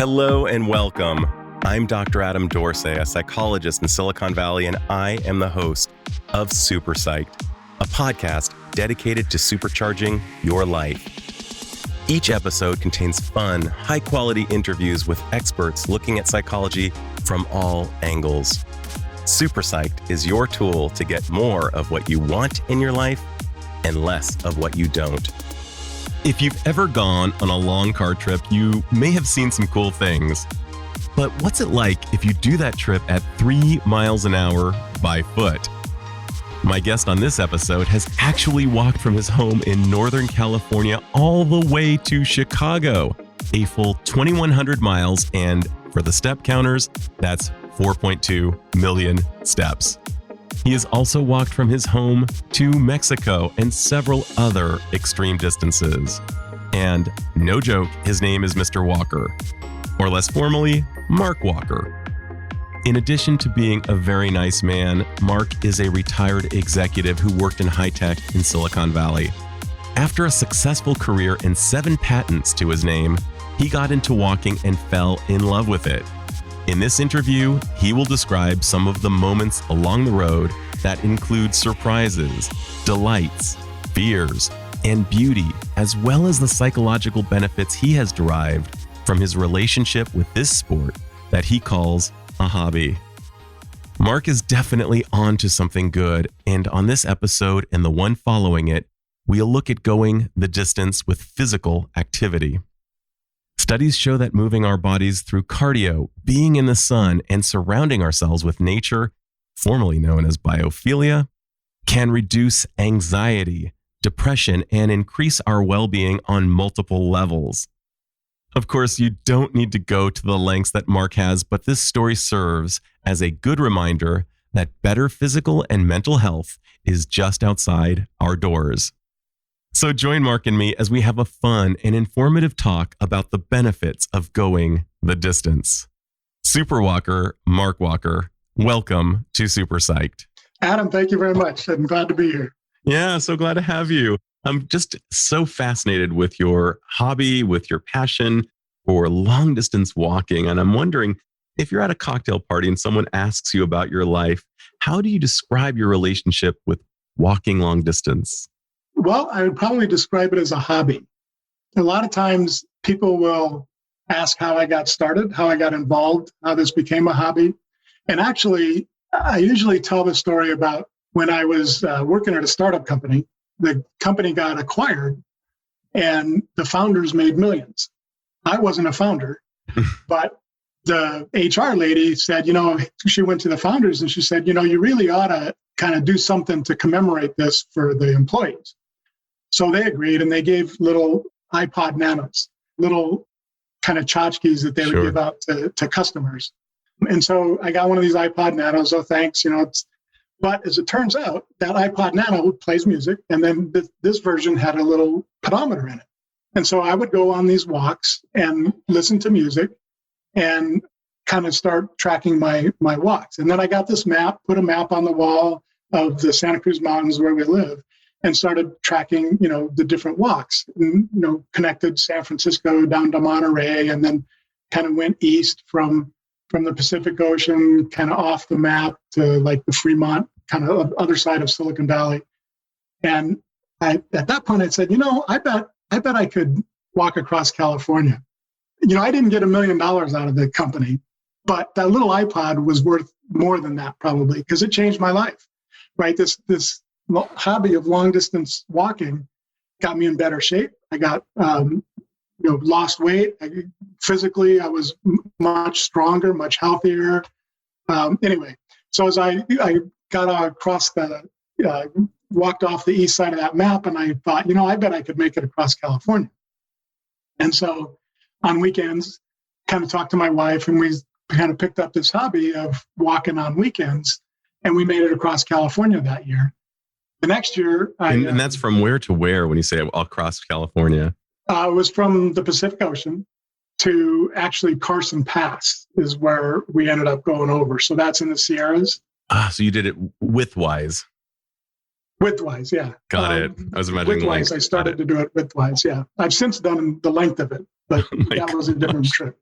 Hello and welcome. I'm Dr. Adam Dorsey, a psychologist in Silicon Valley, and I am the host of Super Psyched, a podcast dedicated to supercharging your life. Each episode contains fun, high-quality interviews with experts looking at psychology from all angles. Super Psyched is your tool to get more of what you want in your life and less of what you don't. If you've ever gone on a long car trip, you may have seen some cool things. But what's it like if you do that trip at 3 miles an hour by foot? My guest on this episode has actually walked from his home in Northern California all the way to Chicago, a full 2,100 miles, and for the step counters, that's 4.2 million steps. He has also walked from his home to Mexico and several other extreme distances. And no joke, his name is Mr. Walker, or less formally, Mark Walker. In addition to being a very nice man, Mark is a retired executive who worked in high tech in Silicon Valley. After a successful career and 7 patents to his name, he got into walking and fell in love with it. In this interview, he will describe some of the moments along the road that include surprises, delights, fears, and beauty, as well as the psychological benefits he has derived from his relationship with this sport that he calls a hobby. Mark is definitely on to something good, and on this episode and the one following it, we'll look at going the distance with physical activity. Studies show that moving our bodies through cardio, being in the sun, and surrounding ourselves with nature, formerly known as biophilia, can reduce anxiety, depression, and increase our well-being on multiple levels. Of course, you don't need to go to the lengths that Mark has, but this story serves as a good reminder that better physical and mental health is just outside our doors. So join Mark and me as we have a fun and informative talk about the benefits of going the distance. Super Walker, Mark Walker, welcome to Super Psyched. Adam, thank you very much. I'm glad to be here. Yeah, so glad to have you. I'm just so fascinated with your hobby, with your passion for long distance walking. And I'm wondering, if you're at a cocktail party and someone asks you about your life, how do you describe your relationship with walking long distance? Well, I would probably describe it as a hobby. A lot of times people will ask how I got started, how I got involved, how this became a hobby. And actually, I usually tell the story about when I was working at a startup company. The company got acquired and the founders made millions. I wasn't a founder, but the HR lady said, she went to the founders and she said, you really ought to kind of do something to commemorate this for the employees. So they agreed, and they gave little iPod Nanos, little kind of tchotchkes that they would give out to customers. And so I got one of these iPod Nanos. Oh, thanks. But as it turns out, that iPod Nano plays music, and then this version had a little pedometer in it. And so I would go on these walks and listen to music and kind of start tracking my walks. And then I got this map, put a map on the wall of the Santa Cruz Mountains where we live, and started tracking, the different walks, and, connected San Francisco down to Monterey, and then kind of went east from the Pacific Ocean, kind of off the map to like the Fremont, kind of other side of Silicon Valley. And at that point I said, I bet I could walk across California. I didn't get $1 million out of the company, but that little iPod was worth more than that probably, because it changed my life, right? This hobby of long distance walking got me in better shape. I got, lost weight. Physically, I was much stronger, much healthier. Anyway, so as I got across walked off the east side of that map, and I thought, I bet I could make it across California. And so on weekends, kind of talked to my wife, and we kind of picked up this hobby of walking on weekends, and we made it across California that year. The next year, and that's from where to where when you say across California? It was from the Pacific Ocean to actually Carson Pass is where we ended up going over. So that's in the Sierras. So you did it widthwise. Widthwise, yeah. Got it. I was imagining widthwise. I started to do it widthwise, yeah. I've since done the length of it, but that was a different trip.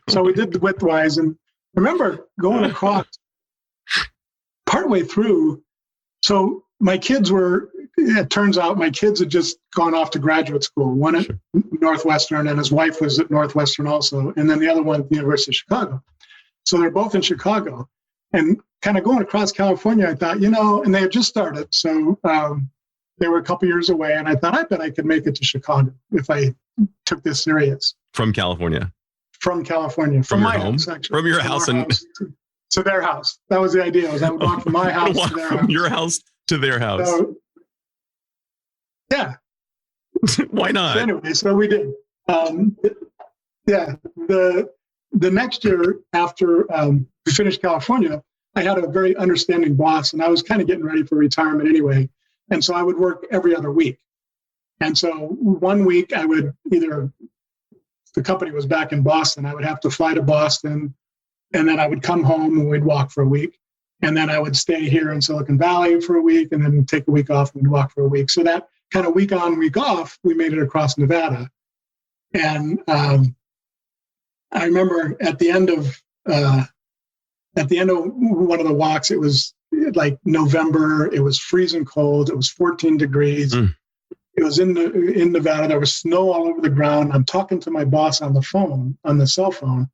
So we did the widthwise, and I remember going across partway through. So it turns out my kids had just gone off to graduate school, one at Northwestern, and his wife was at Northwestern also, and then the other one at the University of Chicago. So they're both in Chicago. And kind of going across California, I thought, and they had just started. So they were a couple years away, and I thought, I bet I could make it to Chicago if I took this serious. From California? From California. From my home? House, actually. From your house? To their house. That was the idea. I would walk from my house to their house. From your house to their house. So, yeah. Why not? So anyway, so we did. The next year after we finished California, I had a very understanding boss, and I was kind of getting ready for retirement anyway. And so I would work every other week. And so 1 week I would the company was back in Boston, I would have to fly to Boston, and then I would come home and we'd walk for a week. And then I would stay here in Silicon Valley for a week and then take a week off and we'd walk for a week. So that kind of week on, week off, we made it across Nevada. And I remember at the end of one of the walks, it was like November. It was freezing cold. It was 14 degrees. It was in Nevada. There was snow all over the ground. I'm talking to my boss on the cell phone,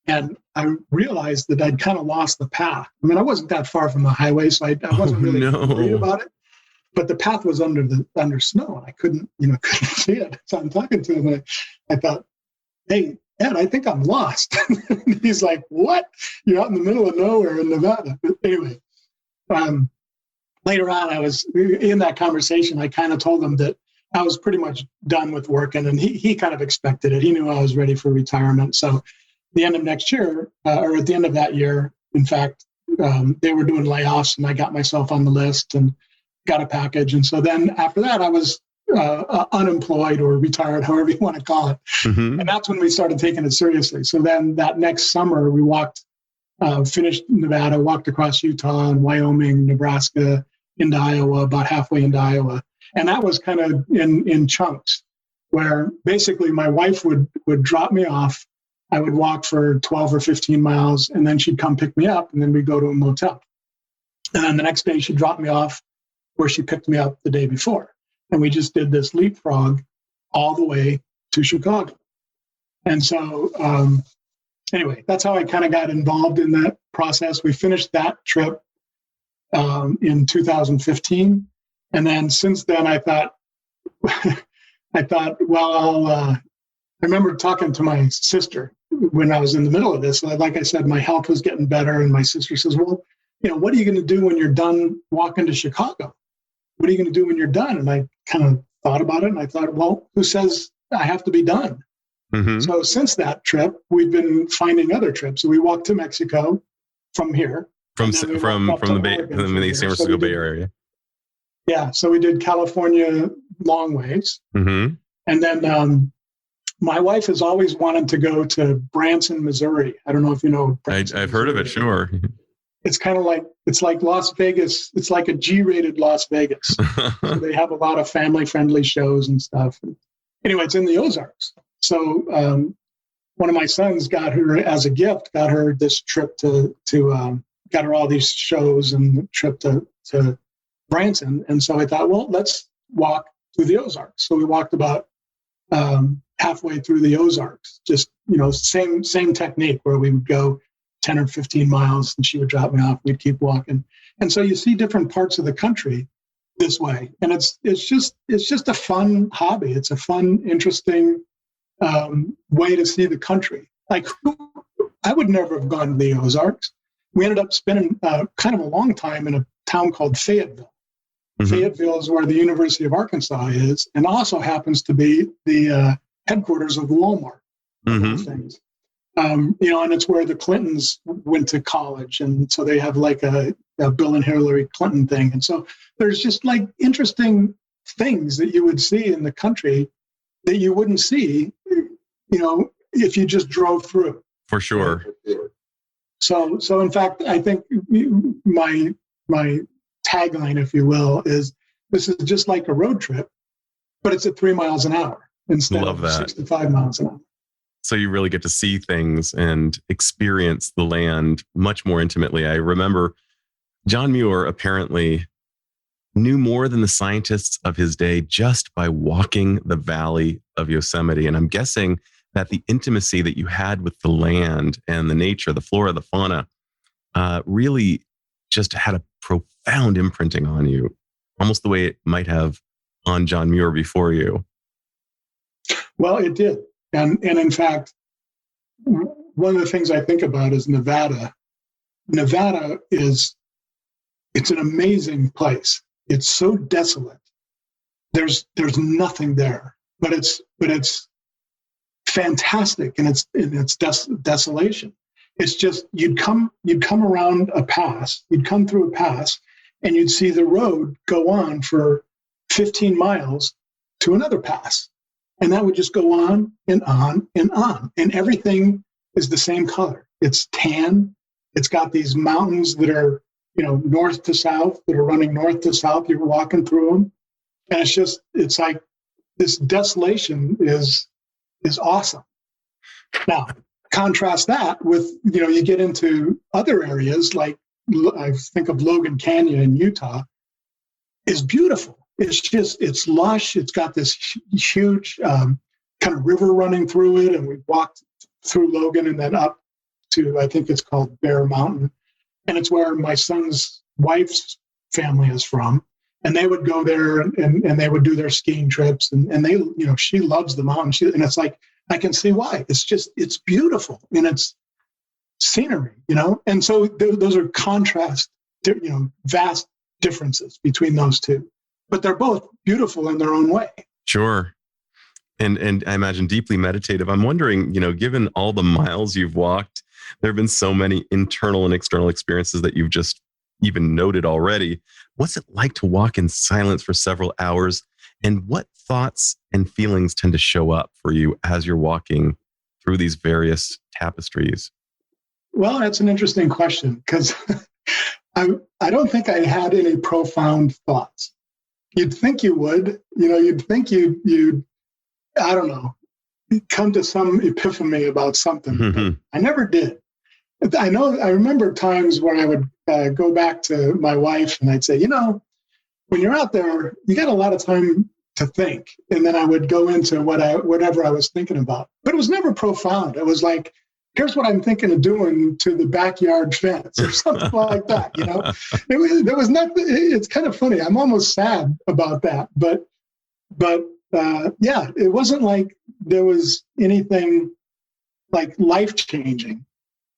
and I realized that I'd kind of lost the path. I mean, I wasn't that far from the highway, so I wasn't really worried about it. But the path was under snow, and I couldn't see it. So I'm talking to him, and I thought, "Hey, Ed, I think I'm lost." He's like, "What? You're out in the middle of nowhere in Nevada." But anyway, later on, I was in that conversation. I kind of told him that I was pretty much done with working, and he kind of expected it. He knew I was ready for retirement. So, the end of next year, or at the end of that year, in fact, they were doing layoffs, and I got myself on the list and got a package. And so then after that, I was unemployed or retired, however you want to call it. Mm-hmm. And that's when we started taking it seriously. So then that next summer, we finished Nevada, walked across Utah and Wyoming, Nebraska, into Iowa, about halfway into Iowa. And that was kind of in chunks, where basically my wife would drop me off. I would walk for 12 or 15 miles, and then she'd come pick me up, and then we'd go to a motel. And then the next day she'd drop me off where she picked me up the day before. And we just did this leapfrog all the way to Chicago. And so anyway, that's how I kind of got involved in that process. We finished that trip in 2015. And then since then, I thought, I remember talking to my sister when I was in the middle of this. Like I said, my health was getting better. And my sister says, well, what are you going to do when you're done walking to Chicago? What are you going to do when you're done? And I kind of thought about it. And I thought, well, who says I have to be done? Mm-hmm. So since that trip, we've been finding other trips. So we walked to Mexico from here. From the San Francisco Bay Area. Yeah. So we did California long ways. Mm-hmm. And then my wife has always wanted to go to Branson, Missouri. I don't know if you know. Branson, I've heard of it. Sure. It's kind of like Las Vegas. It's like a G-rated Las Vegas. So they have a lot of family-friendly shows and stuff. Anyway, it's in the Ozarks. So one of my sons got her as a gift, got her this trip got her all these shows and the trip to Branson. And so I thought, well, let's walk through the Ozarks. So we walked about halfway through the Ozarks, just, same technique where we would go 10 or 15 miles and she would drop me off. We'd keep walking. And so you see different parts of the country this way. And it's just a fun hobby. It's a fun, interesting way to see the country. Like, I would never have gone to the Ozarks. We ended up spending kind of a long time in a town called Fayetteville. Mm-hmm. Fayetteville is where the University of Arkansas is, and also happens to be the headquarters of Walmart. Mm-hmm. Things. And it's where the Clintons went to college. And so they have like a Bill and Hillary Clinton thing. And so there's just like interesting things that you would see in the country that you wouldn't see, if you just drove through. For sure. So in fact, I think my tagline, if you will, is this is just like a road trip, but it's at 3 miles an hour instead of 65 miles an hour. So you really get to see things and experience the land much more intimately. I remember John Muir apparently knew more than the scientists of his day just by walking the valley of Yosemite. And I'm guessing that the intimacy that you had with the land and the nature, the flora, the fauna, really just had a profound imprinting on you, almost the way it might have on John Muir before you. Well, it did. And in fact, one of the things I think about is Nevada. Nevada it's an amazing place. It's so desolate. There's nothing there, but it's fantastic in its desolation. It's just you'd come around a pass, you'd come through a pass, and you'd see the road go on for 15 miles to another pass. And that would just go on and on and on. And everything is the same color. It's tan. It's got these mountains that are, north to south, that are running north to south. You're walking through them. And it's like this desolation is awesome. Now, contrast that with, you get into other areas like I think of Logan Canyon in Utah, is beautiful. It's lush. It's got this huge kind of river running through it. And we walked through Logan and then up to, I think it's called Bear Mountain. And it's where my son's wife's family is from. And they would go there and they would do their skiing trips. And they, she loves the mountain. And it's like, I can see why. It's beautiful and it's scenery, And so those are contrast, vast differences between those two. But they're both beautiful in their own way. Sure. And I imagine deeply meditative. I'm wondering, given all the miles you've walked, there have been so many internal and external experiences that you've just even noted already. What's it like to walk in silence for several hours? And what thoughts and feelings tend to show up for you as you're walking through these various tapestries? Well, that's an interesting question because I don't think I had any profound thoughts. You'd think you would, you'd think you'd, I don't know, come to some epiphany about something. Mm-hmm. I never did. I remember times when I would go back to my wife and I'd say, when you're out there, you got a lot of time to think. And then I would go into whatever I was thinking about. But it was never profound. It was like, here's what I'm thinking of doing to the backyard fence or something like that. There was nothing. It's kind of funny. I'm almost sad about that. But yeah, it wasn't like there was anything like life changing,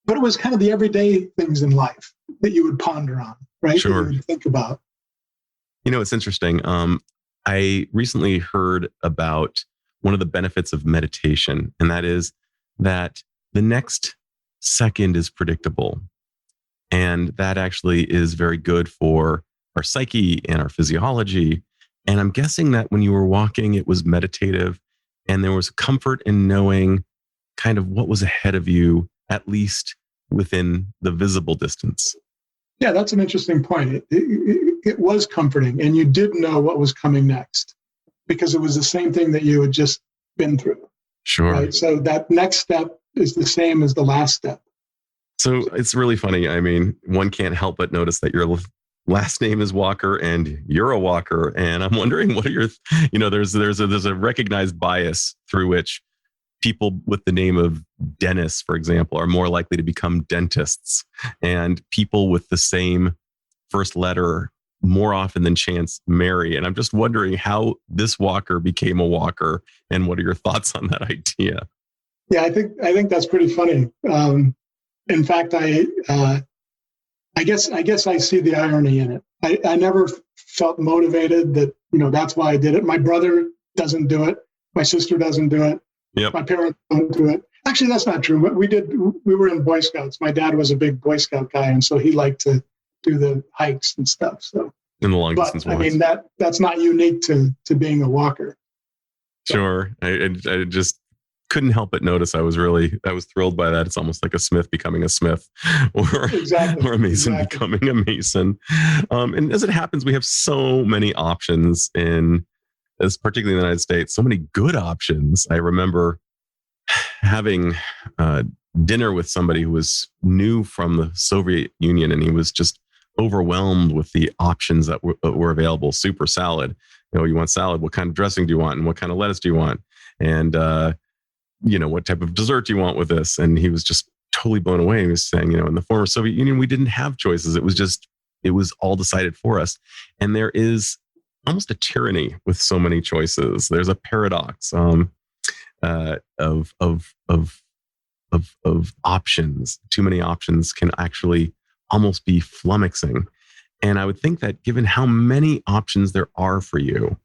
but it was kind of the everyday things in life that you would ponder on, right? Sure. That you would think about. It's interesting. I recently heard about one of the benefits of meditation, and that is that the next second is predictable. And that actually is very good for our psyche and our physiology. And I'm guessing that when you were walking, it was meditative and there was comfort in knowing kind of what was ahead of you, at least within the visible distance. Yeah, that's an interesting point. It was comforting and you did know what was coming next because it was the same thing that you had just been through. Sure. Right? So that next step is the same as the last step. So it's really funny. I mean, one can't help but notice that your last name is Walker and you're a walker. And I'm wondering what are your, there's a recognized bias through which people with the name of Dennis, for example, are more likely to become dentists, and people with the same first letter more often than chance marry. And I'm just wondering how this walker became a walker and what are your thoughts on that idea? Yeah, I think that's pretty funny. In fact, I guess I see the irony in it. I never felt motivated that, that's why I did it. My brother doesn't do it. My sister doesn't do it. Yep. My parents don't do it. Actually, that's not true. But we were in Boy Scouts. My dad was a big Boy Scout guy. And so he liked to do the hikes and stuff. So in the long distance walks. I mean, that's not unique to being a walker. So. Sure. I just couldn't help but notice I was thrilled by that. It's almost like a smith becoming a smith or a mason becoming a mason. And as it happens, we have so many options particularly in the United States, so many good options. I remember having dinner with somebody who was new from the Soviet Union, and he was just overwhelmed with the options that were available. Super salad. You want salad? What kind of dressing do you want? And what kind of lettuce do you want? And, what type of dessert do you want with this? And he was just totally blown away. He was saying, in the former Soviet Union, we didn't have choices. It was all decided for us. And there is almost a tyranny with so many choices. There's a paradox of options. Too many options can actually almost be flummoxing. And I would think that given how many options there are for you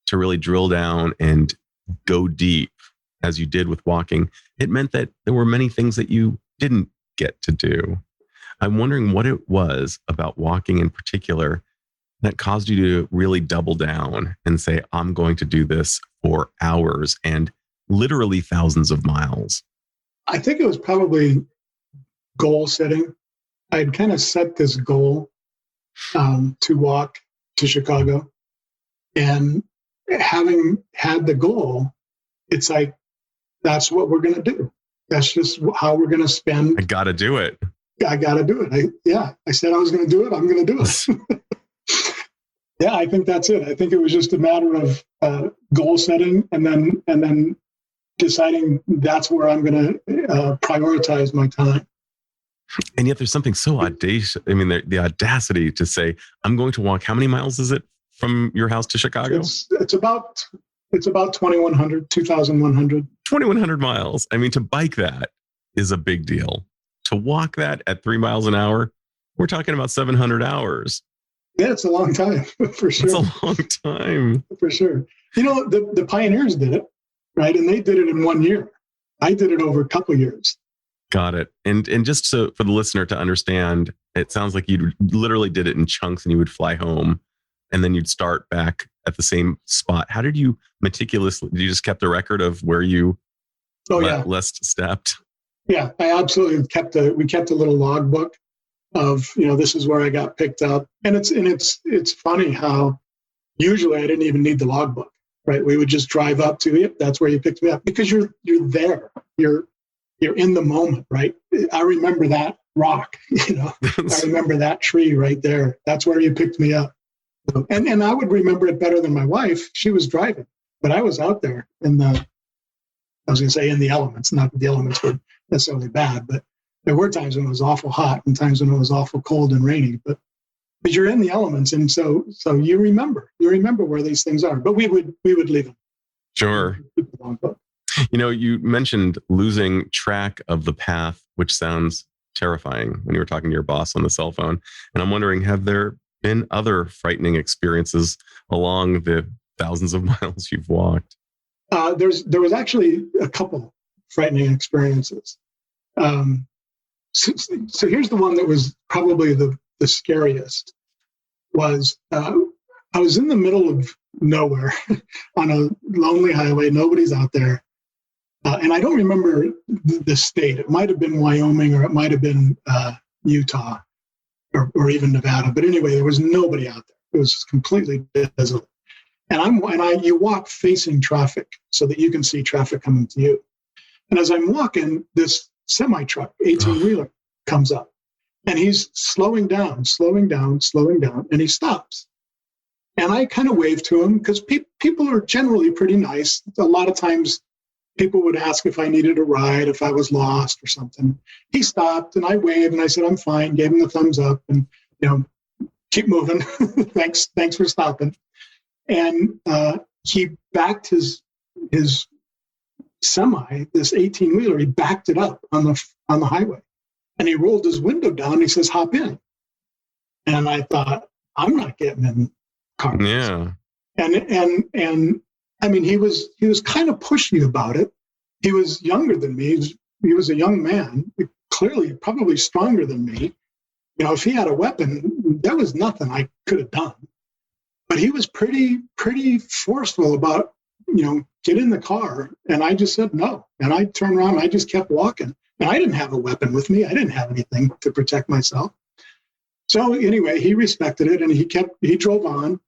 to really drill down and go deep, as you did with walking, it meant that there were many things that you didn't get to do. I'm wondering what it was about walking in particular that caused you to really double down and say, I'm going to do this for hours and literally thousands of miles. I think it was probably goal setting. I'd kind of set this goal to walk to Chicago. And having had the goal, it's like, that's what we're going to do. That's just how we're going to spend. I got to do it. I got to do it. I said I was going to do it. I'm going to do it. Yeah, I think that's it. I think it was just a matter of goal setting and then deciding that's where I'm going to prioritize my time. And yet there's something so audacious. I mean, the audacity to say, I'm going to walk. How many miles is it from your house to Chicago? It's about 2,100. 2,100 miles. I mean, to bike that is a big deal. To walk that at 3 miles an hour, we're talking about 700 hours. Yeah, it's a long time, for sure. It's a long time. For sure. The pioneers did it, right? And they did it in 1 year. I did it over a couple of years. Got it. And just so for the listener to understand, it sounds like you literally did it in chunks and you would fly home and then you'd start back at the same spot. How did you meticulously, you just kept a record of where you last stepped? Yeah, I absolutely we kept a little logbook of, this is where I got picked up. And it's funny how usually I didn't even need the logbook, right? We would just drive up to it. That's where you picked me up because you're there. You're in the moment, right? I remember that rock, I remember that tree right there. That's where you picked me up. And I would remember it better than my wife. She was driving, but I was out there in the elements. Not that the elements were necessarily bad, but there were times when it was awful hot and times when it was awful cold and rainy. But you're in the elements, and so you remember where these things are. But we would leave them. Sure. You mentioned losing track of the path, which sounds terrifying when you were talking to your boss on the cell phone. And I'm wondering, have there been other frightening experiences along the thousands of miles you've walked? There was actually a couple frightening experiences. So here's the one that was probably the scariest. Was I was in the middle of nowhere on a lonely highway. Nobody's out there. And I don't remember the state. It might have been Wyoming or it might have been Utah or even Nevada. But anyway, there was nobody out there. It was completely desolate. And you walk facing traffic so that you can see traffic coming to you. And as I'm walking, this semi-truck, 18-wheeler, comes up. And he's slowing down, and he stops. And I kind of wave to him because people are generally pretty nice. A lot of times people would ask if I needed a ride, if I was lost or something. He stopped and I waved and I said, I'm fine, gave him the thumbs up and, keep moving. Thanks for stopping. And he backed his semi, this 18-wheeler, he backed it up on the highway. And he rolled his window down and he says, hop in. And I thought, I'm not getting in cars. Yeah. And I mean, he was kind of pushy about it. He was younger than me. He was a young man, clearly probably stronger than me. If he had a weapon, there was nothing I could have done. But he was pretty forceful about, get in the car. And I just said no. And I turned around and I just kept walking. And I didn't have a weapon with me. I didn't have anything to protect myself. So anyway, he respected it and he drove on.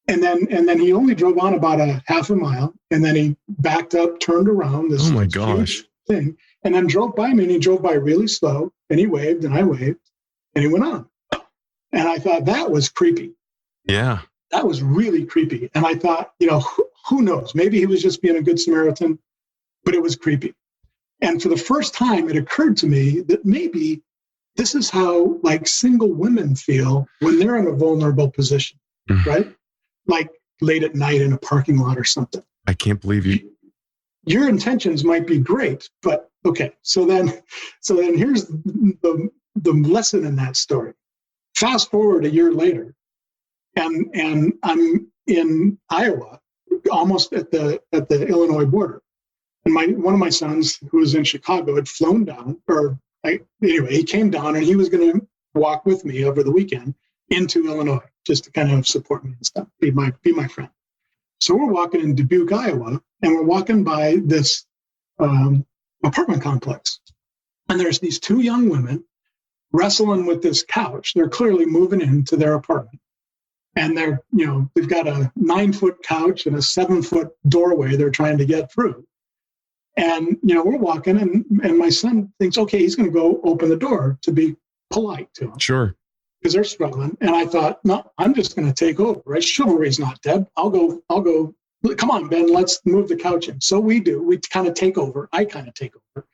And then he only drove on about a half a mile, and then he backed up, turned around this Oh my gosh. huge thing, and then drove by me, and he drove by really slow, and he waved, and I waved, and he went on. And I thought that was creepy. Yeah. That was really creepy. And I thought, who knows? Maybe he was just being a good Samaritan, but it was creepy. And for the first time, it occurred to me that maybe this is how like single women feel when they're in a vulnerable position, right? Like late at night in a parking lot or something. I can't believe you. Your intentions might be great, but okay. So then here's the lesson in that story. Fast forward a year later, and I'm in Iowa, almost at the Illinois border. And one of my sons, who was in Chicago, had flown down, anyway, he came down and he was going to walk with me over the weekend into Illinois, just to kind of support me and stuff, be my friend. So we're walking in Dubuque, Iowa, and we're walking by this apartment complex. And there's these two young women wrestling with this couch. They're clearly moving into their apartment. And they've got a 9-foot couch and a 7-foot doorway they're trying to get through. And, we're walking and my son thinks, okay, he's going to go open the door to be polite to them. Sure. Because they're struggling. And I thought, no, I'm just going to take over, right? Chivalry's not dead. I'll go. Come on, Ben, let's move the couch in. So we do. We kind of take over. I kind of take over.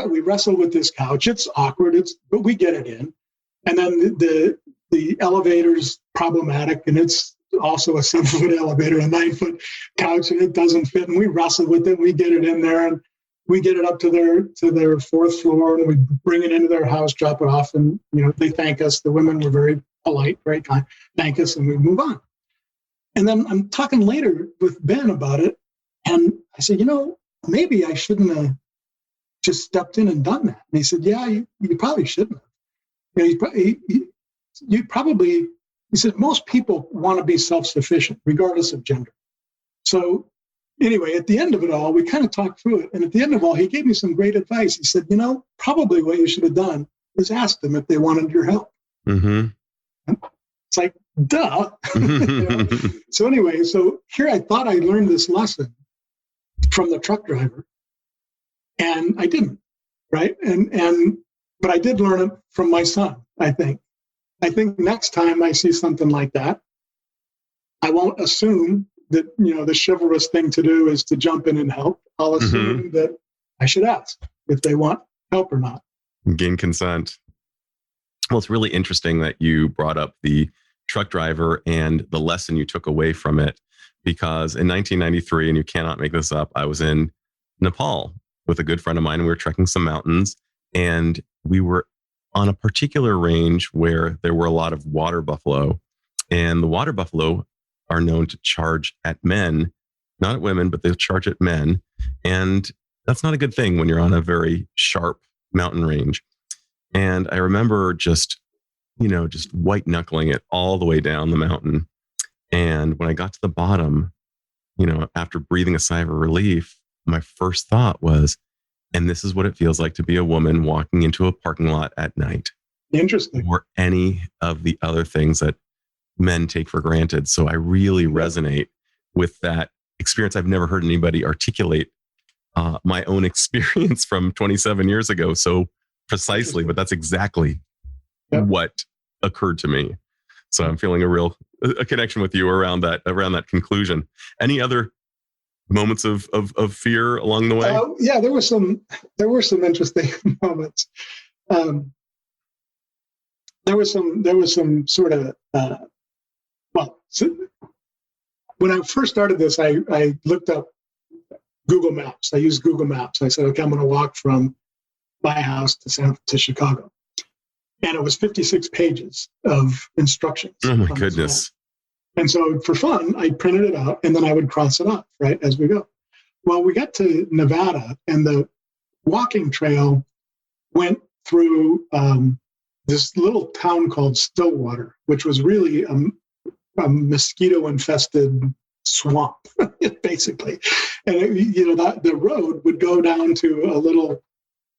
We wrestle with this couch. It's awkward, but we get it in. And then the elevator's problematic, and it's also a 7-foot elevator, a 9-foot couch, and it doesn't fit. And we wrestle with it. We get it in there, and we get it up to their 4th floor, and we bring it into their house, drop it off, and they thank us. The women were very polite, very kind, thank us, and we move on. And then I'm talking later with Ben about it, and I said, maybe I shouldn't have just stepped in and done that. And he said, yeah, you probably shouldn't have. He said, most people want to be self-sufficient, regardless of gender. So anyway, at the end of it all, we kind of talked through it. And at the end of all, he gave me some great advice. He said, probably what you should have done is ask them if they wanted your help. Mm-hmm. It's like, duh. So anyway, so here I thought I learned this lesson from the truck driver. And I didn't, right? But I did learn it from my son, I think. I think next time I see something like that, I won't assume that, the chivalrous thing to do is to jump in and help. I'll assume that I should ask if they want help or not. Gain consent. Well, it's really interesting that you brought up the truck driver and the lesson you took away from it, because in 1993, and you cannot make this up, I was in Nepal with a good friend of mine, and we were trekking some mountains, and we were on a particular range where there were a lot of water buffalo, and the water buffalo are known to charge at men, not at women, but they'll charge at men. And that's not a good thing when you're on a very sharp mountain range. And I remember just white knuckling it all the way down the mountain. And when I got to the bottom, after breathing a sigh of relief, my first thought was, and this is what it feels like to be a woman walking into a parking lot at night. Interesting. Or any of the other things that men take for granted. So I really resonate with that experience. I've never heard anybody articulate my own experience from 27 years ago so precisely, but that's exactly what occurred to me. So I'm feeling a connection with you around that conclusion. Any other moments of fear along the way? Yeah, there were some interesting moments. There was some sort of when I first started this, I looked up Google Maps. I used Google Maps. I said, okay, I'm going to walk from my house to Chicago, and it was 56 pages of instructions. Oh my goodness. And so for fun, I printed it out, and then I would cross it off, right, as we go. Well, we got to Nevada, and the walking trail went through this little town called Stillwater, which was really a mosquito-infested swamp, basically. And the road would go down to a little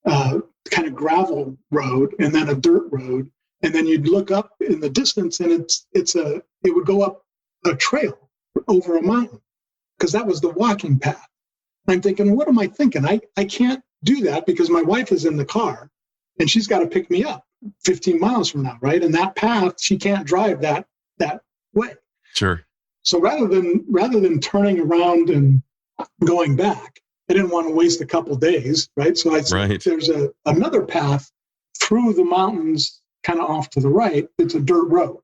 kind of gravel road, and then a dirt road, and then you'd look up in the distance, and it would go up a trail over a mountain because that was the walking path. I'm thinking, what am I thinking? I can't do that because my wife is in the car and she's got to pick me up 15 miles from now, right? And that path, she can't drive that way. Sure. So rather than turning around and going back, I didn't want to waste a couple days, right? So I said, there's another path through the mountains, kind of off to the right. It's a dirt road,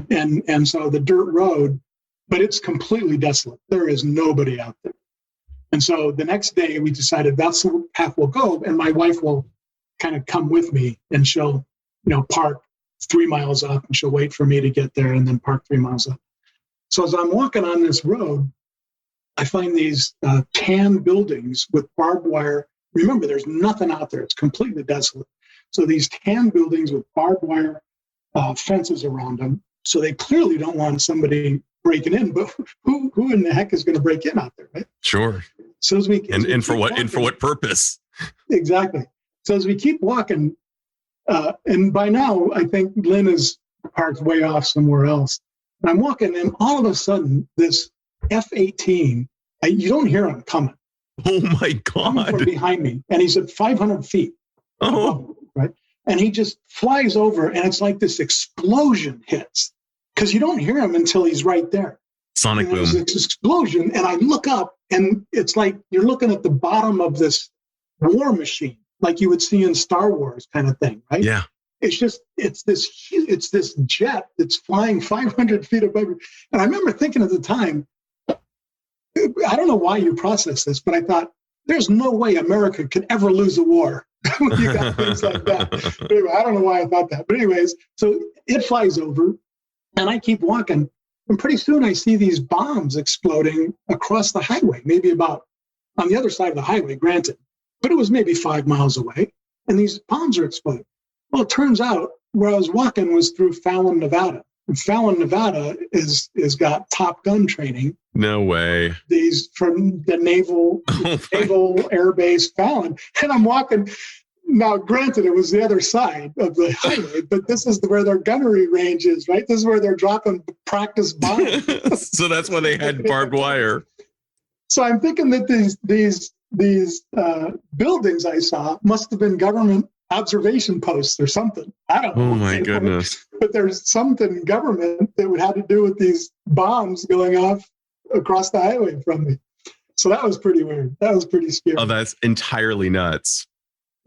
and so the dirt road, but it's completely desolate. There is nobody out there. And so the next day we decided that's the path we'll go, and my wife will kind of come with me, and she'll, park 3 miles up, and she'll wait for me to get there, and then park 3 miles up. So as I'm walking on this road, I find these tan buildings with barbed wire. Remember, there's nothing out there. It's completely desolate. So these tan buildings with barbed wire fences around them. So they clearly don't want somebody breaking in, but who in the heck is going to break in out there, right? Sure. So as we and for what walking, and for what purpose? Exactly. So as we keep walking, and by now I think Lynn is parked way off somewhere else. And I'm walking, and all of a sudden this F-18, you don't hear him coming. Oh my God! Coming from behind me, and he's at 500 feet. Oh, right. And he just flies over, and it's like this explosion hits because you don't hear him until he's right there. Sonic boom. There's this explosion, and I look up, and it's like you're looking at the bottom of this war machine, like you would see in Star Wars, kind of thing, right? Yeah. It's this jet that's flying 500 feet above you. And I remember thinking at the time, I don't know why you process this, but I thought, there's no way America could ever lose a war when you got things like that. But anyway, I don't know why I thought that. But anyways, so it flies over, and I keep walking. And pretty soon I see these bombs exploding across the highway, maybe about on the other side of the highway, granted. But it was maybe 5 miles away, and these bombs are exploding. Well, it turns out where I was walking was through Fallon, Nevada. And Fallon, Nevada is got Top Gun training. No way. These from the Naval Air Base Fallon. And I'm walking. Now, granted, it was the other side of the highway, but this is where their gunnery range is, right? This is where they're dropping practice bombs. So that's why they had barbed wire. So I'm thinking that these buildings I saw must have been government observation posts or something. I don't know. Oh my goodness. But there's something government that would have to do with these bombs going off across the highway from me. So that was pretty weird. That was pretty scary. Oh, that's entirely nuts.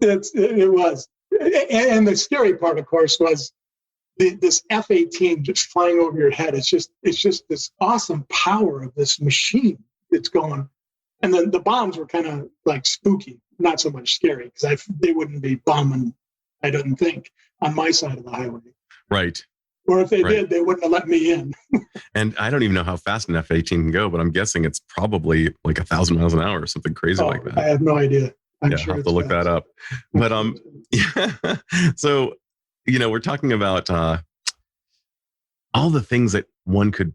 It was. And the scary part, of course, was this F-18 just flying over your head. It's just this awesome power of this machine that's going. And then the bombs were kind of like spooky, not so much scary, because they wouldn't be bombing, I don't think, on my side of the highway. Right. Or if they did, they wouldn't have let me in. And I don't even know how fast an F-18 can go, but I'm guessing it's probably like 1,000 miles an hour or something crazy like that. I have no idea. I'm sure I'll have to look that up. But yeah. So, we're talking about all the things that one could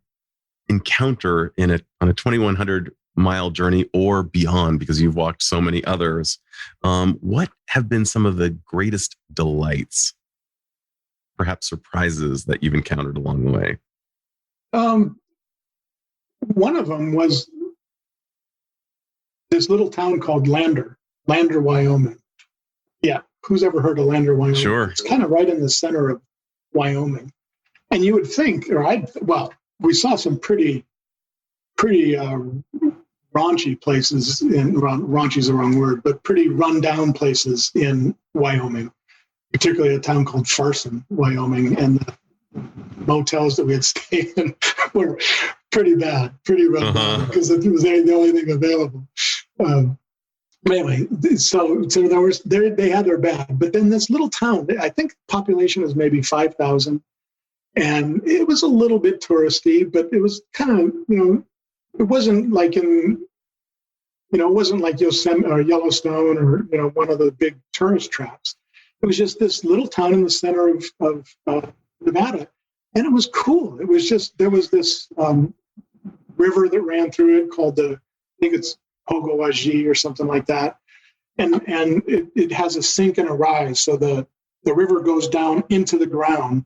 encounter on a 2,100 mile journey or beyond, because you've walked so many others. What have been some of the greatest delights, perhaps surprises, that you've encountered along the way? One of them was this little town called Lander, Wyoming. Yeah, who's ever heard of Lander, Wyoming? Sure. It's kind of right in the center of Wyoming. And you would think, we saw some pretty raunchy places, raunchy is the wrong word, but pretty rundown places in Wyoming, particularly a town called Farson, Wyoming. And the motels that we had stayed in were pretty bad, pretty rundown, because it was the only thing available. Anyway, so they had their bad. But then this little town, I think population was maybe 5,000. And it was a little bit touristy, but it was kind of, it wasn't like it wasn't like Yosemite or Yellowstone or, one of the big tourist traps. It was just this little town in the center of Nevada. And it was cool. It was just, there was this river that ran through it called I think it's Pogowaji or something like that. And it has a sink and a rise. So the river goes down into the ground.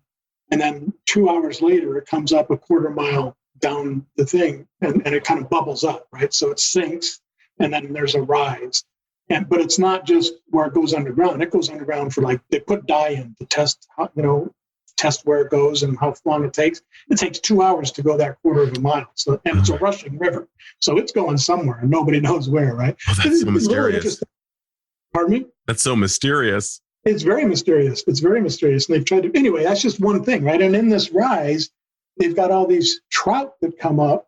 And then 2 hours later, it comes up a 1/4 mile down the thing, and it kind of bubbles up, right? So it sinks, and then there's a rise. But it's not just where it goes underground. It goes underground for they put dye in to test, test where it goes and how long it takes. It takes 2 hours to go that quarter of a mile. So, and it's a rushing river. So it's going somewhere and nobody knows where, right? Oh, that's so mysterious. Really. Pardon me? That's so mysterious. It's very mysterious. It's very mysterious. And they've tried to, anyway, that's just one thing, right? And in this rise, they've got all these trout that come up,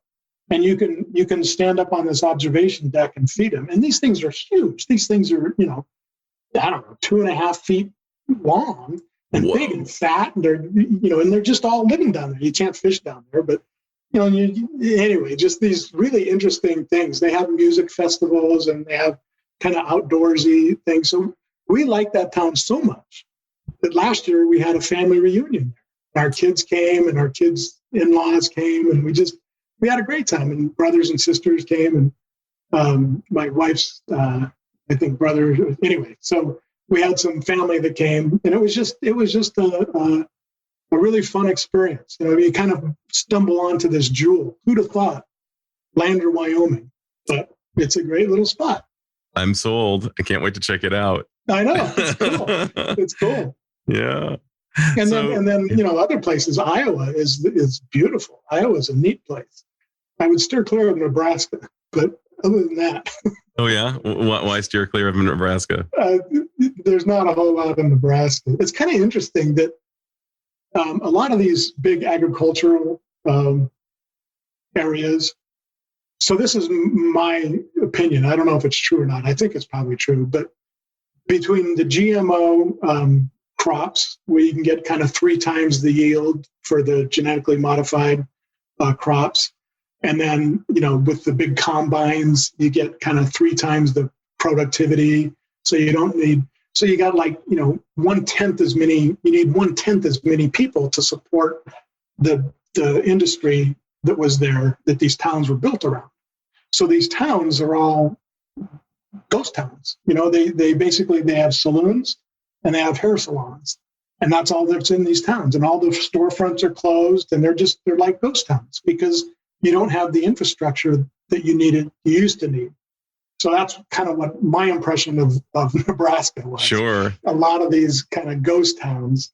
and you can stand up on this observation deck and feed them. And these things are huge. These things are, 2.5 feet long and Whoa. big and fat. And they're, and they're just all living down there. You can't fish down there, but anyway, just these really interesting things. They have music festivals and they have kind of outdoorsy things. So we like that town so much that last year we had a family reunion there. Our kids came and our kids' in-laws came, and we had a great time, and brothers and sisters came, and my wife's, I think, brother. Anyway, so we had some family that came, and it was just a really fun experience. You kind of stumble onto this jewel. Who'd have thought? Lander, Wyoming, but it's a great little spot. I'm sold. I can't wait to check it out. I know, it's cool. It's cool. Yeah. And then other places. Iowa is beautiful. Iowa's a neat place. I would steer clear of Nebraska, but other than that. Oh yeah, why steer clear of Nebraska? There's not a whole lot in Nebraska. It's kind of interesting that a lot of these big agricultural areas. So this is my opinion. I don't know if it's true or not. I think it's probably true. But between the GMO crops, where you can get kind of 3 times the yield for the genetically modified crops, and then with the big combines, you get kind of 3 times the productivity. So you don't need. So you got 1/10 as many. You need 1/10 as many people to support the industry that was there, that these towns were built around. So these towns are all ghost towns. They basically have saloons and they have hair salons, and that's all that's in these towns. And all the storefronts are closed, and they're like ghost towns because you don't have the infrastructure that you used to need. So that's kind of what my impression of Nebraska was. Sure. A lot of these kind of ghost towns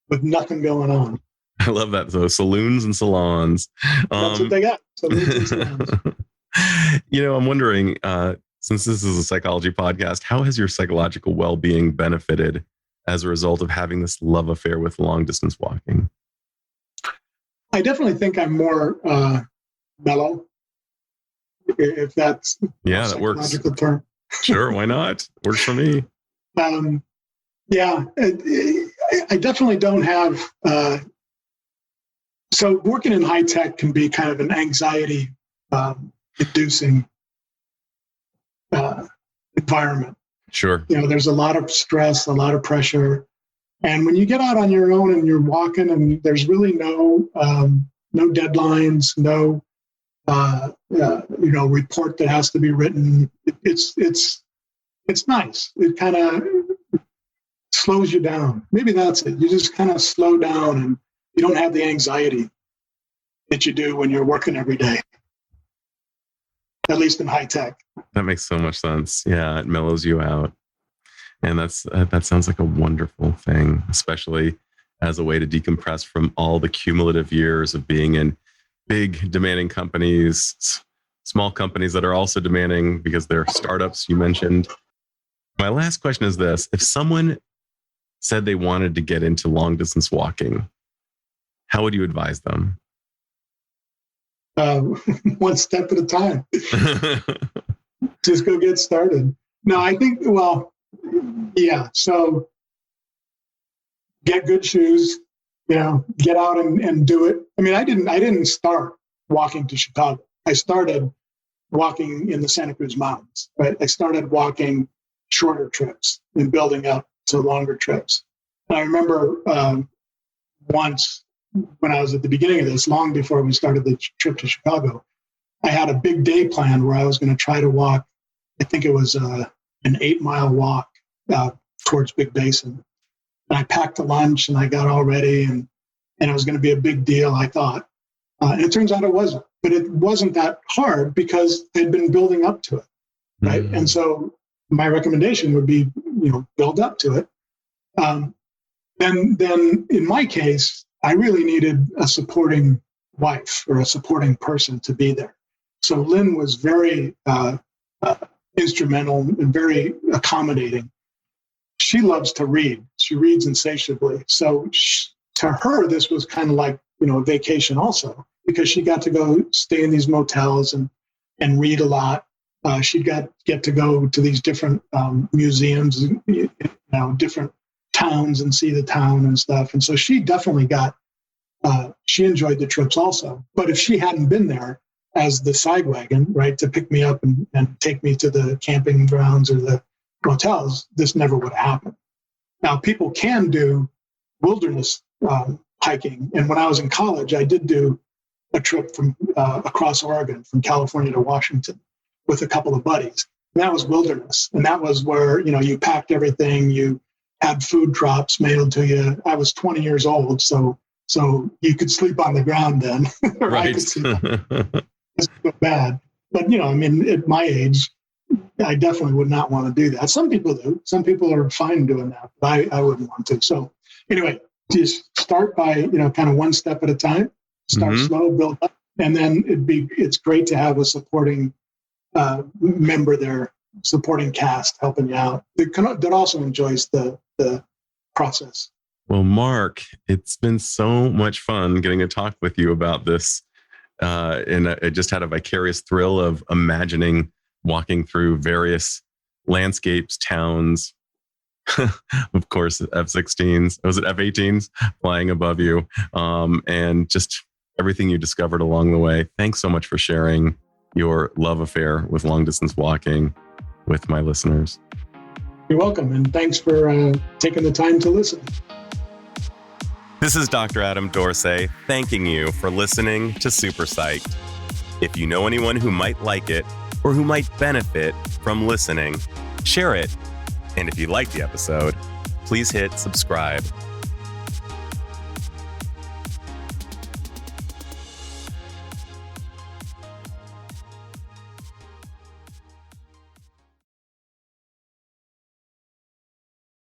with nothing going on. I love that. So saloons and salons. That's what they got. Saloons and salons. I'm wondering, since this is a psychology podcast, how has your psychological well-being benefited as a result of having this love affair with long-distance walking? I definitely think I'm more mellow, if that's a psychological term. Sure, why not? Works for me. Yeah, I definitely don't have. So working in high tech can be kind of an anxiety inducing environment. Sure. There's a lot of stress, a lot of pressure. And when you get out on your own and you're walking, and there's really no deadlines, no report that has to be written. It's nice. It kind of slows you down. Maybe that's it. You just kind of slow down, and you don't have the anxiety that you do when you're working every day, at least in high tech. That makes so much sense. Yeah, it mellows you out. And that sounds like a wonderful thing, especially as a way to decompress from all the cumulative years of being in big demanding companies, small companies that are also demanding because they're startups you mentioned. My last question is this. If someone said they wanted to get into long distance walking, how would you advise them? One step at a time. Just go get started. No, I think, so get good shoes, get out and do it. I mean, I didn't start walking to Chicago. I started walking in the Santa Cruz Mountains, right? I started walking shorter trips and building up to longer trips. And I remember once when I was at the beginning of this, long before we started the trip to Chicago, I had a big day planned where I was going to try to walk. I think it was an 8-mile walk towards Big Basin. And I packed a lunch and I got all ready, and it was going to be a big deal, I thought. And it turns out it wasn't, but it wasn't that hard because they'd been building up to it, right? Mm-hmm. And so my recommendation would be, build up to it. Then in my case, I really needed a supporting wife or a supporting person to be there. So Lynn was very instrumental and very accommodating. She loves to read. She reads insatiably. So to her, this was kind of like, a vacation also, because she got to go stay in these motels and read a lot. She'd get to go to these different museums, different towns and see the town and stuff. And so she definitely she enjoyed the trips also. But if she hadn't been there as the side wagon, right, to pick me up and take me to the camping grounds or the motels, this never would have happened. Now, people can do wilderness hiking. And when I was in college, I did do a trip from across Oregon, from California to Washington, with a couple of buddies. And that was wilderness. And that was where, you packed everything, you had food drops mailed to you. I was 20 years old, so you could sleep on the ground then. Or right. I could sleep It's so bad. But, at my age, I definitely would not want to do that. Some people do. Some people are fine doing that, but I wouldn't want to. So anyway, just start by, kind of one step at a time. Start slow, build up. And then it's great to have a supporting member there, supporting cast helping you out that also enjoys the process. Well, Mark, it's been so much fun getting to talk with you about this. And I just had a vicarious thrill of imagining walking through various landscapes, towns, of course, F-16s, was it F-18s flying above you, and just everything you discovered along the way. Thanks so much for sharing your love affair with long distance walking with my listeners. You're welcome. And thanks for taking the time to listen. This is Dr. Adam Dorsey thanking you for listening to Super Psyched. If you know anyone who might like it or who might benefit from listening, share it. And if you like the episode, please hit subscribe.